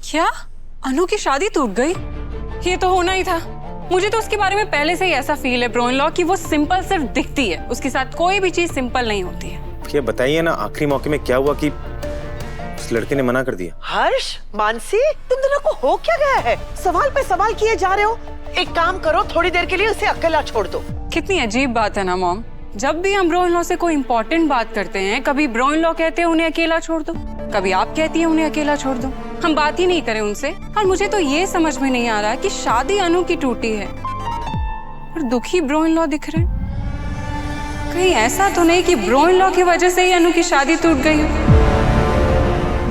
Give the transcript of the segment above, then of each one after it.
क्या? अनु की शादी टूट गई? ये तो होना ही था। मुझे तो उसके बारे में पहले से ही ऐसा फील है ब्रो इन लॉ कि वो सिंपल सिर्फ दिखती है, उसके साथ कोई भी चीज सिंपल नहीं होती है। ये बताइए ना, आखिरी मौके में क्या हुआ कि उस लड़के ने मना कर दिया? हर्ष, मानसी, तुम दोनों को हो क्या गया है? सवाल पे सवाल किए जा रहे हो। एक काम करो, थोड़ी देर के लिए उसे अकेला छोड़ दो। कितनी अजीब बात है ना मॉम, जब भी हम ब्रो इन लॉ से कोई इम्पोर्टेंट बात करते हैं, कभी ब्रो इन लॉ कहते हैं उन्हें अकेला छोड़ दो, कभी आप कहती हैं उन्हें अकेला छोड़ दो। हम बात ही नहीं करें उनसे। और मुझे तो ये समझ में नहीं आ रहा कि शादी अनु की टूटी है और दुखी ब्रो इन लॉ दिख रहे हैं। कहीं ऐसा तो नहीं कि ब्रो इन लॉ की वजह से ही अनु की शादी टूट गई हो?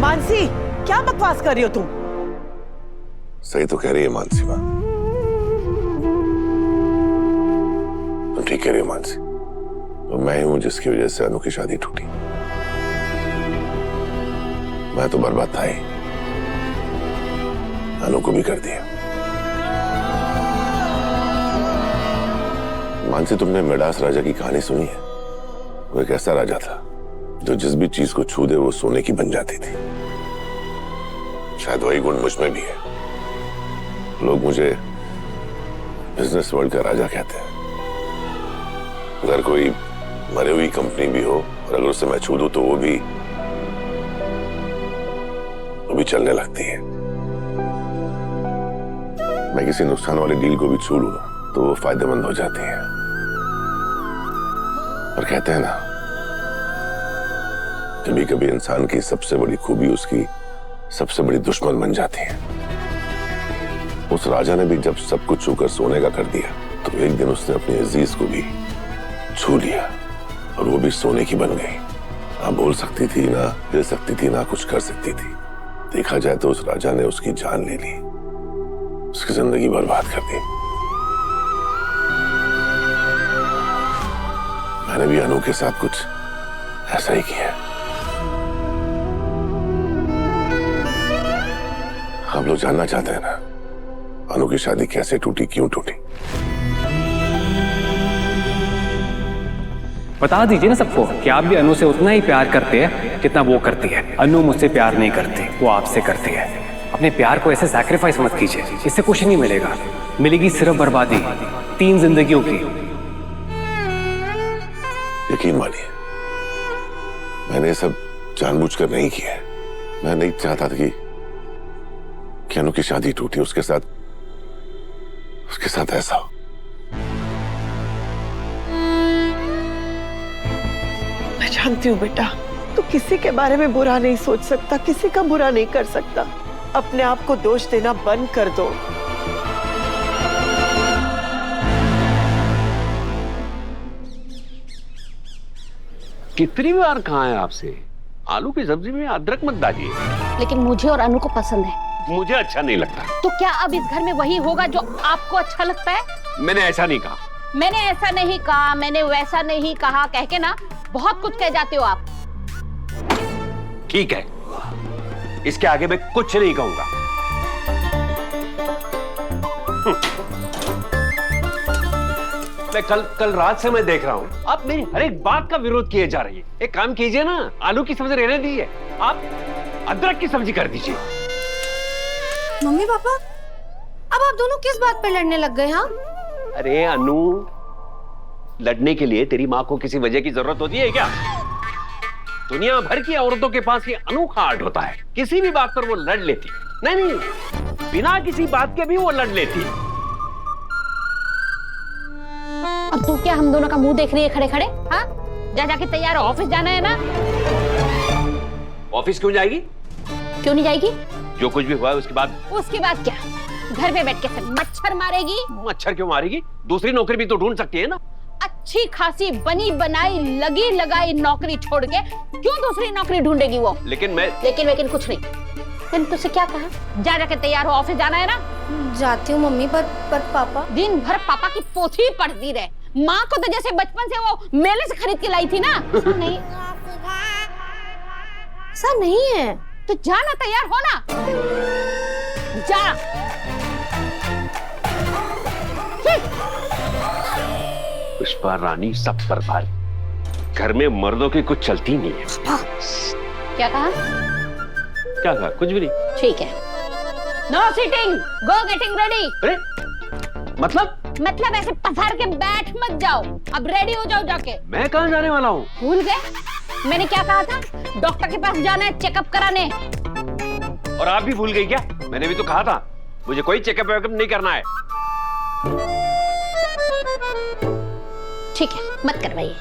मानसी, क्या बकवास कर रही हो तुम? सही तो कह रही है मानसी माँ, तुम ठीक कह रही हो मानसी। तो मैं ही हूं जिसकी वजह से अनु की शादी टूटी। मैं तो बर्बाद था ही, अनु को भी कर दिया। मानसी, तुमने मिडास राजा की कहानी सुनी है? वो एक ऐसा राजा था जो जिस भी चीज को छू दे वो सोने की बन जाती थी। शायद वही गुण मुझ में भी है। लोग मुझे बिजनेस वर्ल्ड का राजा कहते हैं। अगर कोई मरी हुई कंपनी भी हो और अगर उसे मैं छू दूं तो वो भी चलने लगती है। मैं किसी नुकसान वाली डील को भी छू लूं तो वो फायदेमंद हो जाती है। और कहते हैं ना, कभी कभी इंसान की सबसे बड़ी खूबी उसकी सबसे बड़ी दुश्मन बन जाती है। उस राजा ने भी जब सब कुछ छूकर सोने का कर दिया तो एक दिन उसने अपनी अजीज को भी छू लिया और वो भी सोने की बन गई। ना बोल सकती थी, ना हिल सकती थी, ना कुछ कर सकती थी। देखा जाए तो उस राजा ने उसकी जान ले ली, उसकी जिंदगी बर्बाद कर दी। मैंने भी अनु के साथ कुछ ऐसा ही किया। आप लोग जानना चाहते हैं ना, अनु की शादी कैसे टूटी, क्यों टूटी? बता दीजिए ना सबको कि आप भी अनु से उतना ही प्यार करते हैं जितना वो करती है। अनु मुझसे प्यार नहीं करती, वो आपसे करती है। अपने प्यार को ऐसे सैक्रिफाइस मत कीजिए, इससे कुछ नहीं मिलेगा। मिलेगी सिर्फ बर्बादी, 3 जिंदगियों की। यकीन मानिए, मैंने ये सब जानबूझकर नहीं किया है। मैं नहीं चाहता था कि अनु की शादी टूटी, उसके साथ ऐसा हो। मैं जानती हूँ बेटा, तू किसी के बारे में बुरा नहीं सोच सकता, किसी का बुरा नहीं कर सकता। अपने आप को दोष देना बंद कर दो। कितनी बार कहा है आपसे, आलू की सब्जी में अदरक मत डालिए। लेकिन मुझे और अनु को पसंद है। मुझे अच्छा नहीं लगता। तो क्या अब इस घर में वही होगा जो आपको अच्छा लगता है? मैंने ऐसा नहीं कहा। मैंने ऐसा नहीं कहा, मैंने वैसा नहीं कहा, कह के ना बहुत कुछ कह जाते हो आप। ठीक है, इसके आगे मैं कुछ नहीं कहूंगा। मैं कल रात से मैं देख रहा हूँ, आप मेरी हर एक बात का विरोध किए जा रही है। एक काम कीजिए ना, आलू की सब्जी रहने दीजिए, आप अदरक की सब्जी कर दीजिए। मम्मी पापा, अब आप दोनों किस बात पे लड़ने लग गए? हाँ, अरे अनु, लड़ने के लिए तेरी माँ को किसी वजह की जरूरत होती है क्या? दुनिया भर की औरतों के पास ये अनोखा आर्ट होता है, किसी भी बात पर वो लड़ लेती। नहीं, बिना किसी बात के भी वो लड़ लेती। अब तू क्या हम दोनों का मुंह देख रही है खड़े खड़े? हाँ, जाके तैयार हो, ऑफिस जाना है ना। ऑफिस क्यों जाएगी? क्यों नहीं जाएगी? जो कुछ भी हुआ है उसके बाद क्या घर पे बैठ के सिर्फ मच्छर मारेगी? मच्छर क्यों मारेगी? दूसरी नौकरी भी तो ढूंढ सकती है ना। अच्छी खासी बनी बनाई लगी लगाई नौकरी छोड़ के क्यों दूसरी नौकरी ढूंढेगी वो? लेकिन कुछ नहीं। मैंने तुझसे क्या कहा? जाके तैयार हो, ऑफिस जाना है ना। जाती हूँ मम्मी, पर पापा। दिन भर पापा की पोथी पढ़ती रहे। माँ को तो जैसे बचपन से वो मेले से खरीद के लाई थी ना। नहीं, ऐसा नहीं है। तो जाना, तैयार हो ना, जा। पुष्पा रानी सब पर भारी, घर में मर्दों की कुछ चलती नहीं है। क्या कहा? क्या कहा? कुछ भी नहीं। ठीक है, नो सीटिंग, गो गेटिंग रेडी। अरे मतलब ऐसे पसार के बैठ मत जाओ, अब रेडी हो जाओ जाके। मैं कहाँ जाने वाला हूँ? भूल गए मैंने क्या कहा था? डॉक्टर के पास जाना है चेकअप कराने। और आप भी भूल गई क्या? मैंने भी तो कहा था मुझे कोई चेकअप वेकअप नहीं करना है। ठीक है, मत करवाइए।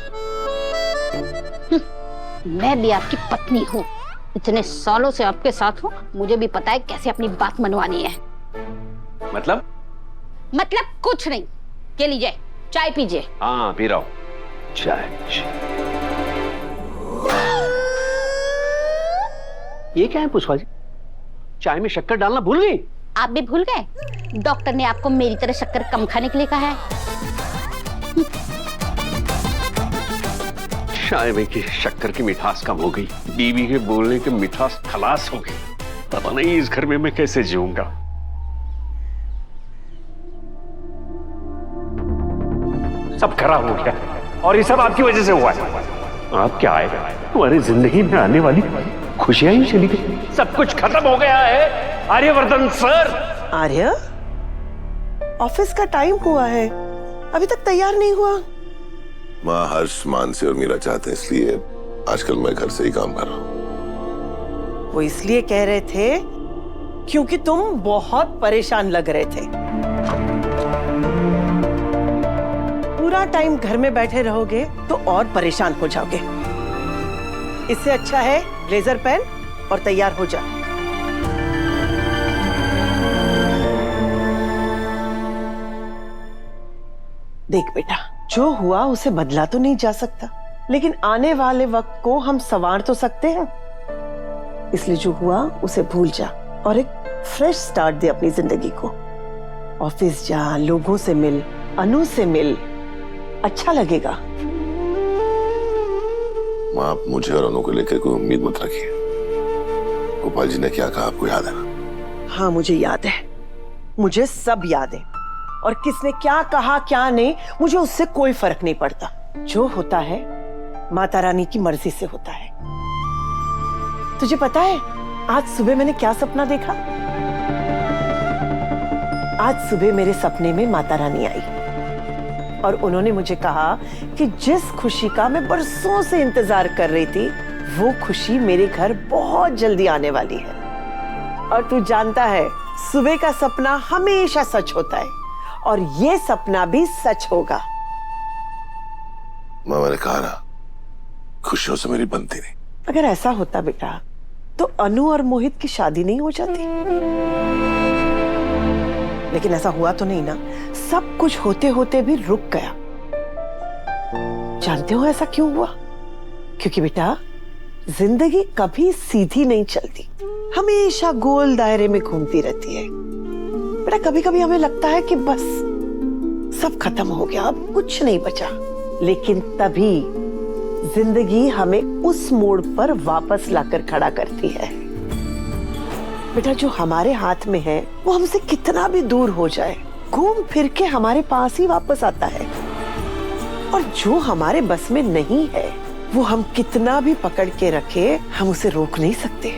मैं भी आपकी पत्नी हूँ, इतने सालों से आपके साथ हूँ, मुझे भी पता है कैसे अपनी बात मनवानी है। मतलब कुछ नहीं। ये लीजिए चाय पीजिए। हाँ पी रहा हूँ चाय। ये क्या है पुष्पा जी, चाय में शक्कर डालना भूल गई? आप भी भूल गए? डॉक्टर ने आपको मेरी तरह शक्कर कम खाने के लिए कहा है। चाय में की शक्कर की मिठास कम हो गई, बीवी के बोलने की मिठास खलास हो गई। पता नहीं इस घर में मैं कैसे जीऊंगा। सब खराब हो गया और ये सब आपकी वजह से हुआ है। आप क्या आए, तुम्हारी जिंदगी में आने वाली खुशियां ही चली गई, सब कुछ खत्म हो गया है। आर्यवर्धन सर। आर्य, ऑफिस का टाइम हुआ है, अभी तक तैयार नहीं हुआ। माँ हर्ष, मानसी और मीरा चाहते हैं, इसलिए आजकल मैं घर से ही काम कर रहा हूँ। वो इसलिए कह रहे थे क्योंकि तुम बहुत परेशान लग रहे थे। पूरा टाइम घर में बैठे रहोगे तो और परेशान हो जाओगे। इससे अच्छा है ब्लेजर पहन और तैयार हो जा। देख बेटा, जो हुआ उसे बदला तो नहीं जा सकता, लेकिन आने वाले वक्त को हम संवार तो सकते हैं। इसलिए जो हुआ उसे भूल जा और एक फ्रेश स्टार्ट दे अपनी जिंदगी को। ऑफिस जा, लोगों से मिल, अनु से मिल, अच्छा लगेगा। माँ, आप मुझे और अनु को लेकर कोई उम्मीद मत रखिए। गोपाल जी ने क्या कहा आपको याद है ना? हाँ मुझे याद है, मुझे सब याद है। और किसने क्या कहा क्या नहीं, मुझे उससे कोई फर्क नहीं पड़ता। जो होता है माता रानी की मर्जी से होता है। तुझे पता है आज सुबह मैंने क्या सपना देखा? आज सुबह मेरे सपने में माता रानी आई और उन्होंने मुझे कहा कि जिस खुशी का मैं बरसों से इंतजार कर रही थी, वो खुशी मेरे घर बहुत जल्दी आने वाली है। और तू जानता है सुबह का सपना हमेशा सच होता है और ये सपना भी सच होगा। माँ, मैंने कहा ना, खुशियों से मेरी बनती नहीं। अगर ऐसा होता बेटा तो अनु और मोहित की शादी नहीं हो जाती। लेकिन ऐसा हुआ तो नहीं ना, सब कुछ होते होते भी रुक गया। जानते हो ऐसा क्यों हुआ? क्योंकि बेटा जिंदगी कभी सीधी नहीं चलती, हमेशा गोल दायरे में घूमती रहती है। बेटा कभी कभी हमें लगता है कि बस सब खत्म हो गया, अब कुछ नहीं बचा, लेकिन तभी जिंदगी हमें उस मोड़ पर वापस लाकर खड़ा करती है। बेटा जो हमारे हाथ में है वो हमसे कितना भी दूर हो जाए, घूम फिर के हमारे पास ही वापस आता है। और जो हमारे बस में नहीं है वो हम कितना भी पकड़ के रखे, हम उसे रोक नहीं सकते।